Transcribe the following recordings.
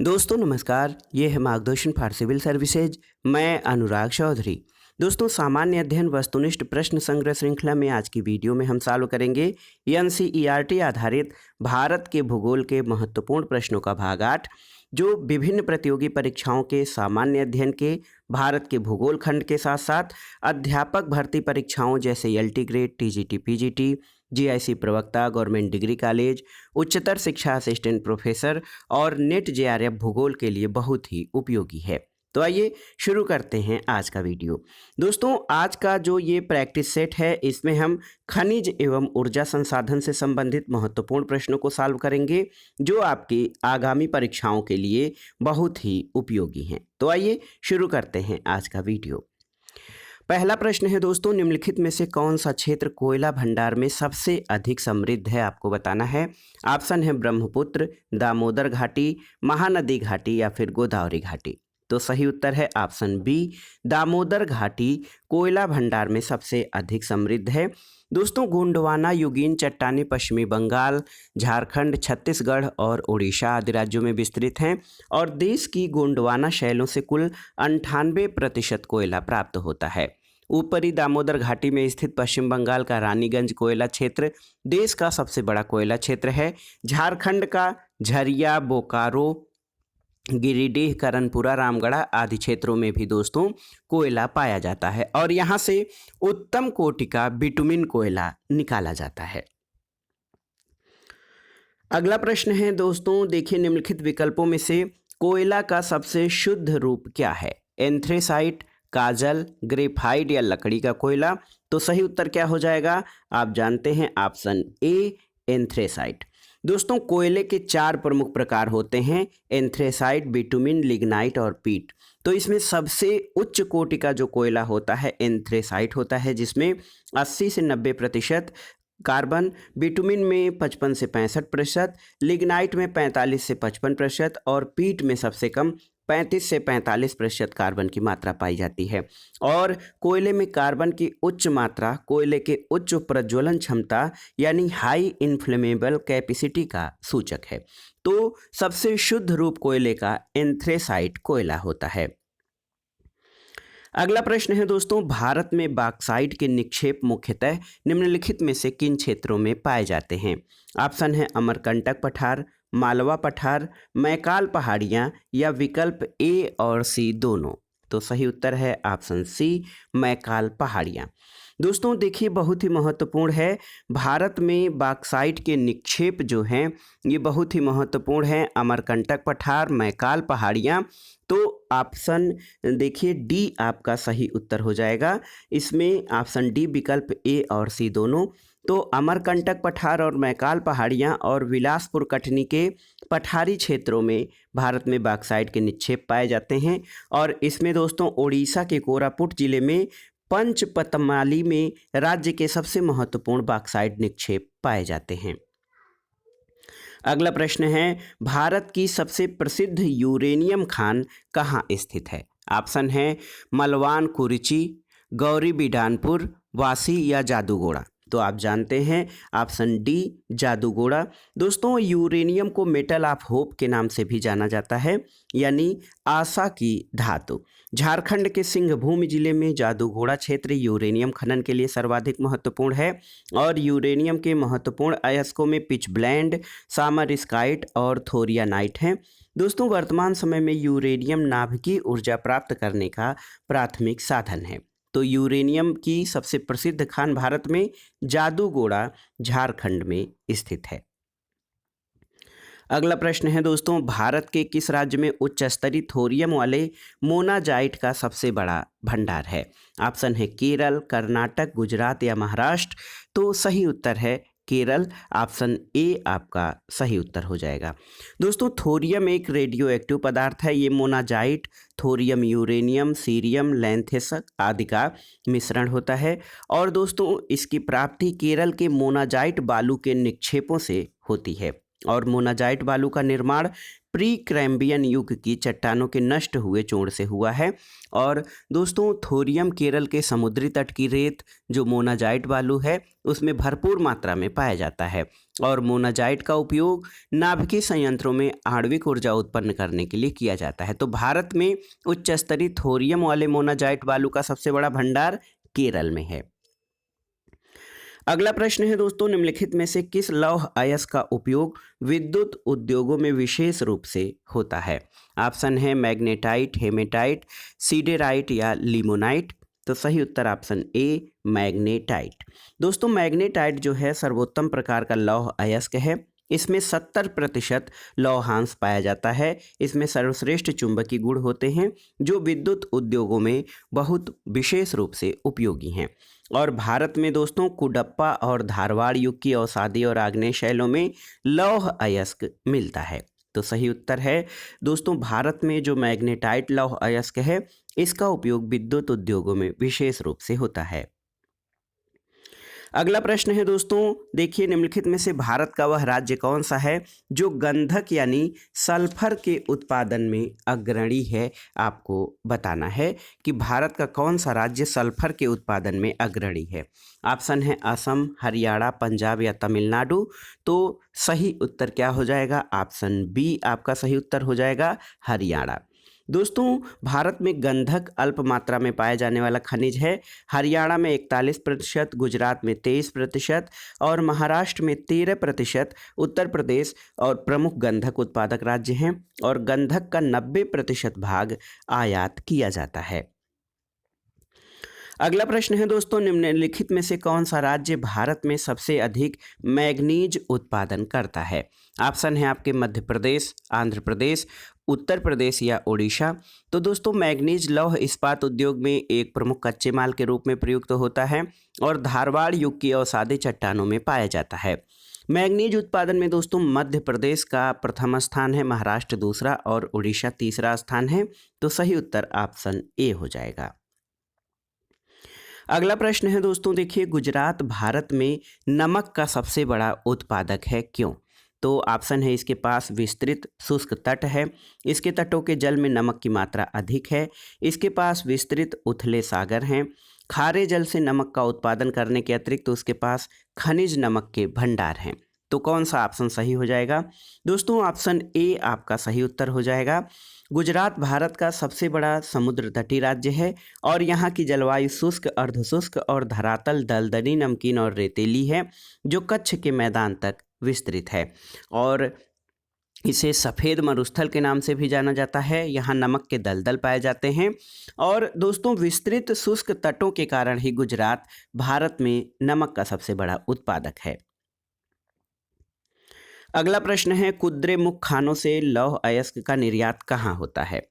दोस्तों नमस्कार, ये है मार्गदर्शन फॉर सिविल सर्विसेज। मैं अनुराग चौधरी। दोस्तों, सामान्य अध्ययन वस्तुनिष्ठ प्रश्न संग्रह श्रृंखला में आज की वीडियो में हम सॉल्व करेंगे एनसीईआरटी आधारित भारत के भूगोल के महत्वपूर्ण प्रश्नों का भाग 8, जो विभिन्न प्रतियोगी परीक्षाओं के सामान्य अध्ययन के भारत के भूगोल खंड के साथ साथ अध्यापक भर्ती परीक्षाओं जैसे LT grade, TGT, PGT, GIC प्रवक्ता, गवर्नमेंट डिग्री कॉलेज, उच्चतर शिक्षा असिस्टेंट प्रोफेसर और नेट जेआरएफ भूगोल के लिए बहुत ही उपयोगी है। तो आइए शुरू करते हैं आज का वीडियो। दोस्तों, आज का जो ये प्रैक्टिस सेट है, इसमें हम खनिज एवं ऊर्जा संसाधन से संबंधित महत्वपूर्ण प्रश्नों को सॉल्व करेंगे, जो आपकी आगामी परीक्षाओं के लिए बहुत ही उपयोगी हैं। तो आइए शुरू करते हैं आज का वीडियो। पहला प्रश्न है दोस्तों, निम्नलिखित में से कौन सा क्षेत्र कोयला भंडार में सबसे अधिक समृद्ध है, आपको बताना है। ऑप्शन है ब्रह्मपुत्र, दामोदर घाटी, महानदी घाटी या फिर गोदावरी घाटी। तो सही उत्तर है ऑप्शन बी, दामोदर घाटी कोयला भंडार में सबसे अधिक समृद्ध है। दोस्तों, गोंडवाना युगीन चट्टानें पश्चिमी बंगाल, झारखंड, छत्तीसगढ़ और उड़ीसा आदि राज्यों में विस्तृत हैं और देश की गोंडवाना शैलों से कुल 98% कोयला प्राप्त होता है। ऊपरी दामोदर घाटी में स्थित पश्चिम बंगाल का रानीगंज कोयला क्षेत्र देश का सबसे बड़ा कोयला क्षेत्र है। झारखंड का झरिया, बोकारो, गिरिडीह, करनपुरा, रामगढ़ आदि क्षेत्रों में भी दोस्तों कोयला पाया जाता है और यहाँ से उत्तम कोटि का बिटुमिन कोयला निकाला जाता है। अगला प्रश्न है दोस्तों, देखिए निम्नलिखित विकल्पों में से कोयला का सबसे शुद्ध रूप क्या है। एंथ्रेसाइट, काजल, ग्रेफाइट या लकड़ी का कोयला। तो सही उत्तर क्या हो जाएगा, आप जानते हैं ऑप्शन ए, एंथ्रेसाइट। दोस्तों, कोयले के 4 प्रमुख प्रकार होते हैं, एंथ्रेसाइट, बिटुमिन, लिग्नाइट और पीट। तो इसमें सबसे उच्च कोटि का जो कोयला होता है एंथ्रेसाइट होता है, जिसमें 80 से 90% कार्बन, बिटुमिन में 55 से 65%, लिग्नाइट में 45 से 55% और पीट में सबसे कम 35 से 45% कार्बन की मात्रा पाई जाती है। और कोयले में कार्बन की उच्च मात्रा कोयले के उच्च प्रज्वलन क्षमता यानी हाई इन्फ्लेमेबल कैपेसिटी का सूचक है। तो सबसे शुद्ध रूप कोयले का एंथ्रेसाइट कोयला होता है। अगला प्रश्न है दोस्तों, भारत में बॉक्साइट के निक्षेप मुख्यतः निम्नलिखित में से किन क्षेत्रों में पाए जाते हैं। ऑप्शन है अमरकंटक पठार, मालवा पठार, मैकाल पहाड़ियाँ या विकल्प ए और सी दोनों। तो सही उत्तर है ऑप्शन सी, मैकाल पहाड़ियाँ। दोस्तों देखिए, बहुत ही महत्वपूर्ण है, भारत में बॉक्साइट के निक्षेप जो हैं ये बहुत ही महत्वपूर्ण हैं। अमरकंटक पठार, मैकाल पहाड़ियाँ। तो ऑप्शन देखिए डी आपका सही उत्तर हो जाएगा। इसमें ऑप्शन डी विकल्प ए और सी दोनों। तो अमरकंटक पठार और मैकाल पहाड़ियाँ और बिलासपुर कटनी के पठारी क्षेत्रों में भारत में बॉक्साइट के निक्षेप पाए जाते हैं। और इसमें दोस्तों उड़ीसा के कोरापुट जिले में पंचपतमाली में राज्य के सबसे महत्वपूर्ण बॉक्साइट निक्षेप पाए जाते हैं। अगला प्रश्न है, भारत की सबसे प्रसिद्ध यूरेनियम खान कहाँ स्थित है। ऑप्शन है मलवान कुरिची, गौरी बिडानपुर, वासी या जादूगोड़ा। तो आप जानते हैं ऑप्शन डी, जादूगोड़ा। दोस्तों, यूरेनियम को मेटल ऑफ होप के नाम से भी जाना जाता है, यानी आशा की धातु। झारखंड के सिंहभूम जिले में जादूगोड़ा क्षेत्र यूरेनियम खनन के लिए सर्वाधिक महत्वपूर्ण है और यूरेनियम के महत्वपूर्ण अयस्कों में पिचब्लेंड, सामरिस्काइट और थोरियानाइट हैं। दोस्तों, वर्तमान समय में यूरेनियम नाभिकीय ऊर्जा प्राप्त करने का प्राथमिक साधन है। तो यूरेनियम की सबसे प्रसिद्ध खान भारत में जादूगोड़ा झारखंड में स्थित है। अगला प्रश्न है दोस्तों, भारत के किस राज्य में उच्च स्तरीय थोरियम वाले मोनाजाइट का सबसे बड़ा भंडार है। ऑप्शन है केरल, कर्नाटक, गुजरात या महाराष्ट्र। तो सही उत्तर है केरल। ऑप्शन ए आपका सही उत्तर हो जाएगा। दोस्तों, थोरियम एक रेडियो एक्टिव पदार्थ है। ये मोनाजाइट थोरियम, यूरेनियम, सीरियम, लैंथेस आदि का मिश्रण होता है और दोस्तों इसकी प्राप्ति केरल के मोनाजाइट बालू के निक्षेपों से होती है और मोनाजाइट बालू का निर्माण प्री कैम्ब्रियन युग की चट्टानों के नष्ट हुए चूर्ण से हुआ है। और दोस्तों, थोरियम केरल के समुद्री तट की रेत जो मोनाजाइट बालू है उसमें भरपूर मात्रा में पाया जाता है और मोनाजाइट का उपयोग नाभिकीय संयंत्रों में आणविक ऊर्जा उत्पन्न करने के लिए किया जाता है। तो भारत में उच्च स्तरीय थोरियम वाले मोनाजाइट बालू का सबसे बड़ा भंडार केरल में है। अगला प्रश्न है दोस्तों, निम्नलिखित में से किस लौह अयस्क का उपयोग विद्युत उद्योगों में विशेष रूप से होता है? ऑप्शन है मैग्नेटाइट, हेमेटाइट, सीडेराइट या लिमोनाइट। तो सही उत्तर ऑप्शन ए मैग्नेटाइट। दोस्तों मैग्नेटाइट जो है सर्वोत्तम प्रकार का लौह अयस्क है। इसमें 70% लौहांश पाया जाता है। इसमें सर्वश्रेष्ठ चुंबकीय गुण होते हैं जो विद्युत उद्योगों में बहुत विशेष रूप से उपयोगी हैं। और भारत में दोस्तों कुडप्पा और धारवाड़ युग की अवसादी और आग्नेय शैलों में लौह अयस्क मिलता है। तो सही उत्तर है दोस्तों भारत में जो मैग्नेटाइट लौह अयस्क है इसका उपयोग विद्युत उद्योगों में विशेष रूप से होता है। अगला प्रश्न है दोस्तों, देखिए निम्नलिखित में से भारत का वह राज्य कौन सा है जो गंधक यानी सल्फर के उत्पादन में अग्रणी है? आपको बताना है कि भारत का कौन सा राज्य सल्फर के उत्पादन में अग्रणी है। ऑप्शन है असम, हरियाणा, पंजाब या तमिलनाडु। तो सही उत्तर क्या हो जाएगा? ऑप्शन बी आपका सही उत्तर हो जाएगा, हरियाणा। दोस्तों भारत में गंधक अल्प मात्रा में पाए जाने वाला खनिज है। हरियाणा में 41%, गुजरात में 23% और महाराष्ट्र में 13%। उत्तर प्रदेश और प्रमुख गंधक उत्पादक राज्य हैं और गंधक का 90% भाग आयात किया जाता है। अगला प्रश्न है दोस्तों, निम्नलिखित में से कौन सा राज्य भारत में सबसे अधिक मैग्नीज उत्पादन करता है? ऑप्शन है आपके मध्य प्रदेश, आंध्र प्रदेश, उत्तर प्रदेश या ओडिशा। तो दोस्तों मैग्नीज लौह इस्पात उद्योग में एक प्रमुख कच्चे माल के रूप में प्रयुक्त होता है और धारवाड़ युग की अवसादी चट्टानों में पाया जाता है। मैग्नीज उत्पादन में दोस्तों मध्य प्रदेश का प्रथम स्थान है, महाराष्ट्र दूसरा और उड़ीसा तीसरा स्थान है। तो सही उत्तर ऑप्शन ए हो जाएगा। अगला प्रश्न है दोस्तों, देखिए गुजरात भारत में नमक का सबसे बड़ा उत्पादक है, क्यों? तो ऑप्शन है इसके पास विस्तृत शुष्क तट है, इसके तटों के जल में नमक की मात्रा अधिक है, इसके पास विस्तृत उथले सागर हैं, खारे जल से नमक का उत्पादन करने के अतिरिक्त तो उसके पास खनिज नमक के भंडार हैं। तो कौन सा ऑप्शन सही हो जाएगा? दोस्तों ऑप्शन ए आपका सही उत्तर हो जाएगा। गुजरात भारत का सबसे बड़ा समुद्र तटीय राज्य है और यहाँ की जलवायु शुष्क, अर्धशुष्क और धरातल दलदली, नमकीन और रेतीली है जो कच्छ के मैदान तक विस्तृत है और इसे सफ़ेद मरुस्थल के नाम से भी जाना जाता है। यहाँ नमक के दलदल पाए जाते हैं और दोस्तों विस्तृत शुष्क तटों के कारण ही गुजरात भारत में नमक का सबसे बड़ा उत्पादक है। अगला प्रश्न है, कुद्रेमुख खानों से लौह अयस्क का निर्यात कहाँ होता है?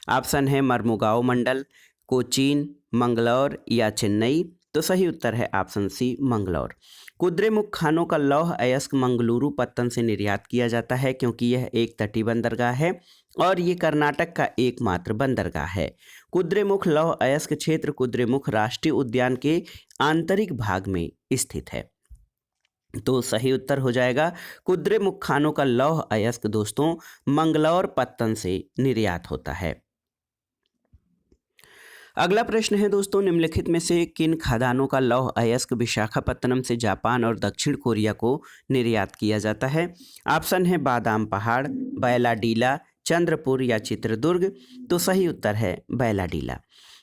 ऑप्शन है मर्मुगांव मंडल, कोचीन, मंगलौर या चेन्नई। तो सही उत्तर है ऑप्शन सी मंगलौर। कुद्रेमुख खानों का लौह अयस्क मंगलुरु पत्तन से निर्यात किया जाता है क्योंकि यह एक तटीय बंदरगाह है और ये कर्नाटक का एकमात्र बंदरगाह है। कुद्रेमुख लौह अयस्क क्षेत्र कुद्रेमुख राष्ट्रीय उद्यान के आंतरिक भाग में स्थित है। तो सही उत्तर हो जाएगा कुद्रेमुख खानों का लौह अयस्क दोस्तों मंगलौर पत्तन से निर्यात होता है। अगला प्रश्न है दोस्तों, निम्नलिखित में से किन खदानों का लौह अयस्क विशाखापत्तनम से जापान और दक्षिण कोरिया को निर्यात किया जाता है? ऑप्शन है बादाम पहाड़, बैलाडीला, चंद्रपुर या चित्रदुर्ग। तो सही उत्तर है बैलाडीला।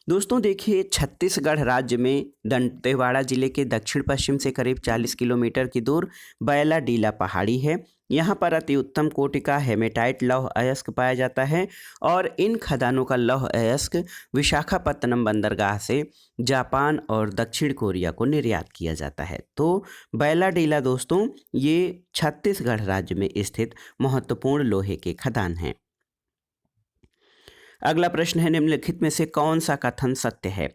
दोस्तों देखिए छत्तीसगढ़ राज्य में दंतेवाड़ा जिले के दक्षिण पश्चिम से करीब 40 किलोमीटर की दूर बैलाडीला पहाड़ी है। यहाँ पर अति उत्तम कोटि का हेमेटाइट लौह अयस्क पाया जाता है और इन खदानों का लौह अयस्क विशाखापत्तनम बंदरगाह से जापान और दक्षिण कोरिया को निर्यात किया जाता है। तो बैलाडीला दोस्तों ये छत्तीसगढ़ राज्य में स्थित महत्वपूर्ण लोहे के खदान हैं। अगला प्रश्न है, निम्नलिखित में से कौन सा कथन सत्य है?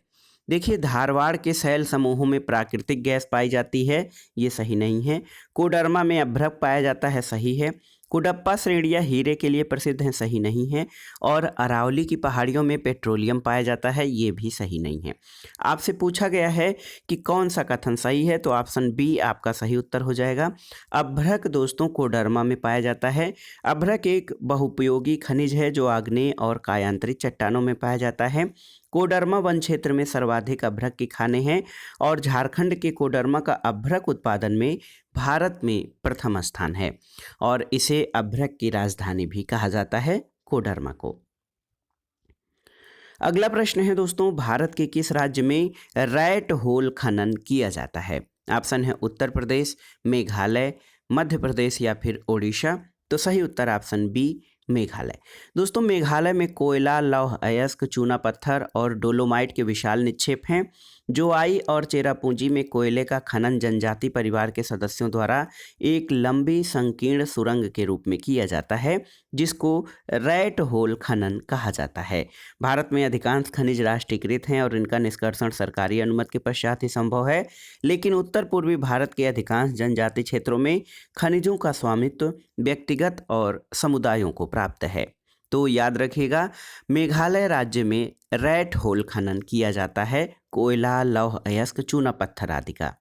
देखिए धारवाड़ के शैल समूहों में प्राकृतिक गैस पाई जाती है, ये सही नहीं है। कोडरमा में अभ्रक पाया जाता है, सही है। कुडप्पा श्रेणियाँ हीरे के लिए प्रसिद्ध हैं, सही नहीं है। और अरावली की पहाड़ियों में पेट्रोलियम पाया जाता है, ये भी सही नहीं है। आपसे पूछा गया है कि कौन सा कथन सही है, तो ऑप्शन बी आपका सही उत्तर हो जाएगा। अभ्रक दोस्तों कोडरमा में पाया जाता है। अभ्रक एक बहुपयोगी खनिज है जो आग्नेय और कायांतरित चट्टानों में पाया जाता है। कोडरमा वन क्षेत्र में सर्वाधिक अभ्रक की खानें हैं और झारखंड के कोडरमा का अभ्रक उत्पादन में भारत में प्रथम स्थान है और इसे अभ्रक की राजधानी भी कहा जाता है, कोडरमा को। अगला प्रश्न है दोस्तों, भारत के किस राज्य में रैट होल खनन किया जाता है? ऑप्शन है उत्तर प्रदेश, मेघालय, मध्य प्रदेश या फिर ओडिशा। तो सही उत्तर ऑप्शन बी, मेघालय। दोस्तों मेघालय में कोयला, लौह अयस्क, चूना पत्थर और डोलोमाइट के विशाल निक्षेप हैं। जोआई और चेरापूंजी में कोयले का खनन जनजाति परिवार के सदस्यों द्वारा एक लंबी संकीर्ण सुरंग के रूप में किया जाता है, जिसको रैट होल खनन कहा जाता है। भारत में अधिकांश खनिज राष्ट्रीयकृत हैं और इनका निष्कर्षण सरकारी अनुमति के पश्चात ही संभव है, लेकिन उत्तर पूर्वी भारत के अधिकांश जनजाति क्षेत्रों में खनिजों का स्वामित्व व्यक्तिगत और समुदायों को प्राप्त है। तो याद रखिएगा, मेघालय राज्य में रैट होल खनन किया जाता है, कोयला, लौह अयस्क, चूना पत्थर आदि का।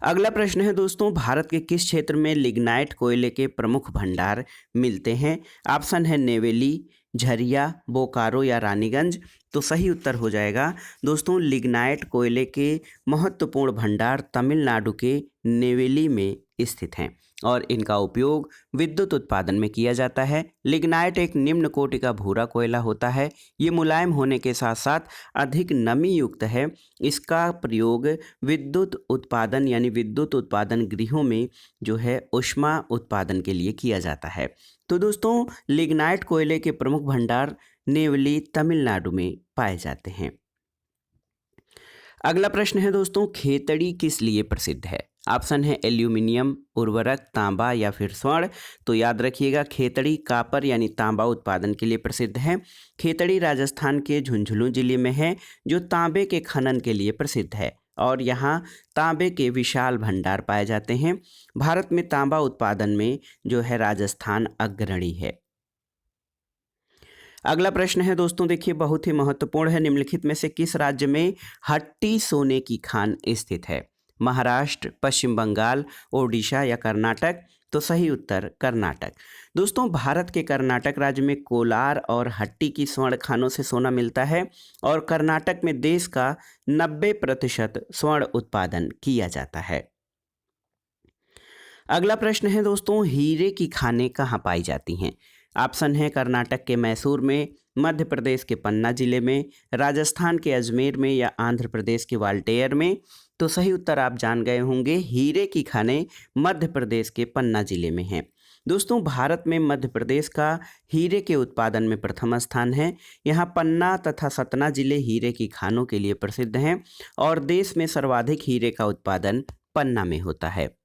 अगला प्रश्न है दोस्तों, भारत के किस क्षेत्र में लिग्नाइट कोयले के प्रमुख भंडार मिलते हैं? ऑप्शन है नेवेली, झरिया, बोकारो या रानीगंज। तो सही उत्तर हो जाएगा दोस्तों, लिग्नाइट कोयले के महत्वपूर्ण भंडार तमिलनाडु के नेवेली में स्थित हैं और इनका उपयोग विद्युत उत्पादन में किया जाता है। लिग्नाइट एक निम्न कोटि का भूरा कोयला होता है। ये मुलायम होने के साथ साथ अधिक नमी युक्त है। इसका प्रयोग विद्युत उत्पादन यानी विद्युत उत्पादन गृहों में जो है ऊष्मा उत्पादन के लिए किया जाता है। तो दोस्तों लिग्नाइट कोयले के प्रमुख भंडार नेवली, तमिलनाडु में पाए जाते हैं। अगला प्रश्न है दोस्तों, खेतड़ी किस लिए प्रसिद्ध है? ऑप्शन है एल्यूमिनियम, उर्वरक, तांबा या फिर स्वर्ण। तो याद रखिएगा, खेतड़ी कापर यानी तांबा उत्पादन के लिए प्रसिद्ध है। खेतड़ी राजस्थान के झुंझुनू जिले में है, जो तांबे के खनन के लिए प्रसिद्ध है और यहाँ तांबे के विशाल भंडार पाए जाते हैं। भारत में तांबा उत्पादन में जो है राजस्थान अग्रणी है। अगला प्रश्न है दोस्तों, देखिए बहुत ही महत्वपूर्ण है। निम्नलिखित में से किस राज्य में हट्टी सोने की खान स्थित है? महाराष्ट्र, पश्चिम बंगाल, ओडिशा या कर्नाटक। तो सही उत्तर कर्नाटक। दोस्तों भारत के कर्नाटक राज्य में कोलार और हट्टी की स्वर्ण खानों से सोना मिलता है और कर्नाटक में देश का 90% स्वर्ण उत्पादन किया जाता है। अगला प्रश्न है दोस्तों, हीरे की खानें कहाँ पाई जाती हैं? ऑप्शन है कर्नाटक के मैसूर में, मध्य प्रदेश के पन्ना जिले में, राजस्थान के अजमेर में या आंध्र प्रदेश के वाल्टेयर में। तो सही उत्तर आप जान गए होंगे, हीरे की खानें मध्य प्रदेश के पन्ना जिले में हैं। दोस्तों भारत में मध्य प्रदेश का हीरे के उत्पादन में प्रथम स्थान है। यहाँ पन्ना तथा सतना जिले हीरे की खानों के लिए प्रसिद्ध हैं और देश में सर्वाधिक हीरे का उत्पादन पन्ना में होता है।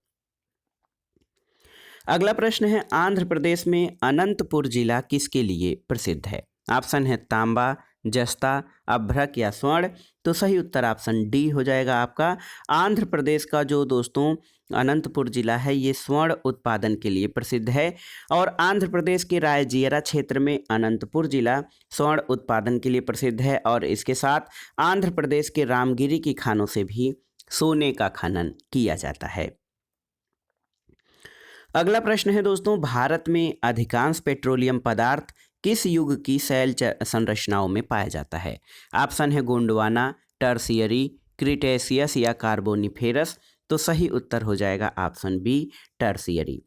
अगला प्रश्न है, आंध्र प्रदेश में अनंतपुर जिला किसके लिए प्रसिद्ध है? ऑप्शन है तांबा, जस्ता, अभ्रक या स्वर्ण। तो सही उत्तर ऑप्शन डी हो जाएगा आपका। आंध्र प्रदेश का जो दोस्तों अनंतपुर जिला है, ये स्वर्ण उत्पादन के लिए प्रसिद्ध है और आंध्र प्रदेश के रायजीरा क्षेत्र में अनंतपुर जिला स्वर्ण उत्पादन के लिए प्रसिद्ध है और इसके साथ आंध्र प्रदेश के रामगिरी की खानों से भी सोने का खनन किया जाता है। अगला प्रश्न है दोस्तों, भारत में अधिकांश पेट्रोलियम पदार्थ किस युग की शैल संरचनाओं में पाया जाता है? ऑप्शन है गोंडवाना, टर्सियरी, क्रिटेशियस या कार्बोनिफेरस। तो सही उत्तर हो जाएगा ऑप्शन बी, टर्सियरी।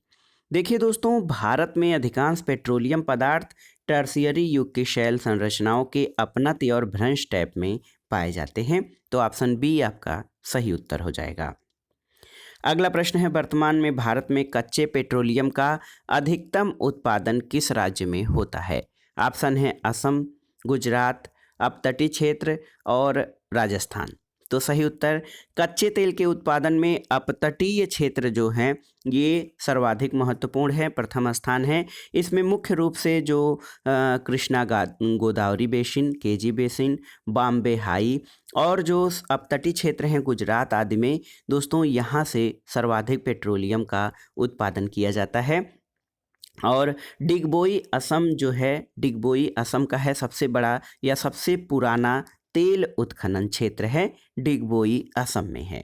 देखिए दोस्तों भारत में अधिकांश पेट्रोलियम पदार्थ टर्सियरी युग की शैल संरचनाओं के अपनत और भ्रंश टैप में पाए जाते हैं। तो ऑप्शन बी आपका सही उत्तर हो जाएगा। अगला प्रश्न है, वर्तमान में भारत में कच्चे पेट्रोलियम का अधिकतम उत्पादन किस राज्य में होता है? ऑप्शन है असम, गुजरात, अपतटीय क्षेत्र और राजस्थान। तो सही उत्तर, कच्चे तेल के उत्पादन में अपतटीय क्षेत्र जो हैं ये सर्वाधिक महत्वपूर्ण है, प्रथम स्थान है। इसमें मुख्य रूप से जो Krishna Godavari basin, KG basin, Bombay high और जो अपतटीय क्षेत्र हैं गुजरात आदि में दोस्तों यहाँ से सर्वाधिक पेट्रोलियम का उत्पादन किया जाता है। और डिगबोई असम जो है, डिगबोई असम का है सबसे बड़ा या सबसे पुराना तेल उत्खनन क्षेत्र है, डिगबोई असम में है।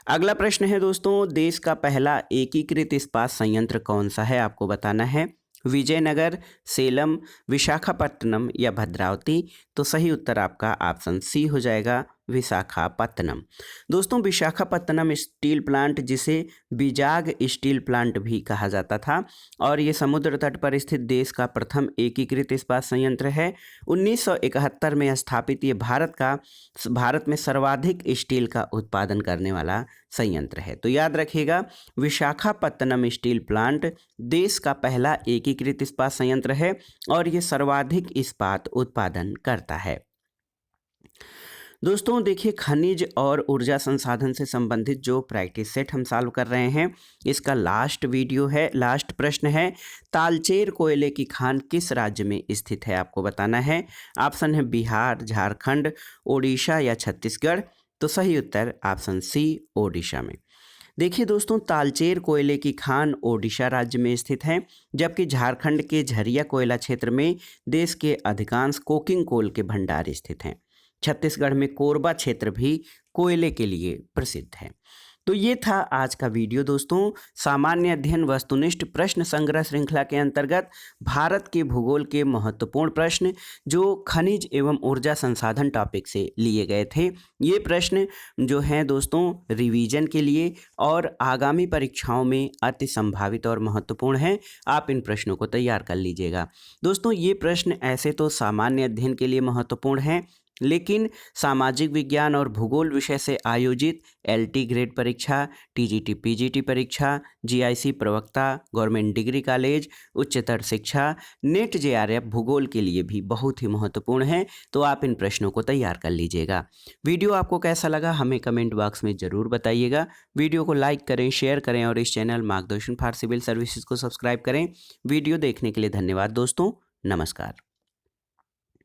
अगला प्रश्न है दोस्तों, देश का पहला एकीकृत इस्पात संयंत्र कौन सा है? आपको बताना है। विजयनगर, सेलम, विशाखापट्टनम या भद्रावती? तो सही उत्तर आपका ऑप्शन सी हो जाएगा, विशाखापट्टनम। दोस्तों, विशाखापट्टनम स्टील प्लांट, जिसे बिजाग स्टील प्लांट भी कहा जाता था, और ये समुद्र तट पर स्थित देश का प्रथम एकीकृत इस्पात संयंत्र है। 1971 में स्थापित ये भारत में सर्वाधिक स्टील का उत्पादन करने वाला संयंत्र है। तो याद रखिएगा, विशाखापट्टनम स्टील प्लांट देश का पहला एकीकृत इस्पात संयंत्र है और ये सर्वाधिक इस्पात उत्पादन करता है। दोस्तों देखिए, खनिज और ऊर्जा संसाधन से संबंधित जो प्रैक्टिस सेट हम सॉल्व कर रहे हैं, इसका लास्ट प्रश्न है, तालचेर कोयले की खान किस राज्य में स्थित है? आपको बताना है। ऑप्शन है बिहार, झारखंड, ओडिशा या छत्तीसगढ़। तो सही उत्तर ऑप्शन सी, ओडिशा में। देखिए दोस्तों, तालचेर कोयले की खान ओडिशा राज्य में स्थित है, जबकि झारखंड के झरिया कोयला क्षेत्र में देश के अधिकांश कोकिंग कोल के भंडार स्थित हैं। छत्तीसगढ़ में कोरबा क्षेत्र भी कोयले के लिए प्रसिद्ध है। तो ये था आज का वीडियो दोस्तों, सामान्य अध्ययन वस्तुनिष्ठ प्रश्न संग्रह श्रृंखला के अंतर्गत भारत के भूगोल के महत्वपूर्ण प्रश्न जो खनिज एवं ऊर्जा संसाधन टॉपिक से लिए गए थे। ये प्रश्न जो हैं दोस्तों रिवीजन के लिए और आगामी परीक्षाओं में अति संभावित और महत्वपूर्ण हैं। आप इन प्रश्नों को तैयार कर लीजिएगा। दोस्तों, ये प्रश्न ऐसे तो सामान्य अध्ययन के लिए महत्वपूर्ण हैं, लेकिन सामाजिक विज्ञान और भूगोल विषय से आयोजित LT ग्रेड परीक्षा, TGT PGT परीक्षा, GIC प्रवक्ता, गवर्नमेंट डिग्री कॉलेज, उच्चतर शिक्षा, नेट JRF भूगोल के लिए भी बहुत ही महत्वपूर्ण है। तो आप इन प्रश्नों को तैयार कर लीजिएगा। वीडियो आपको कैसा लगा हमें कमेंट बॉक्स में ज़रूर बताइएगा। वीडियो को लाइक करें, शेयर करें और इस चैनल मार्गदर्शन फॉर सिविल सर्विसेज को सब्सक्राइब करें। वीडियो देखने के लिए धन्यवाद दोस्तों। नमस्कार।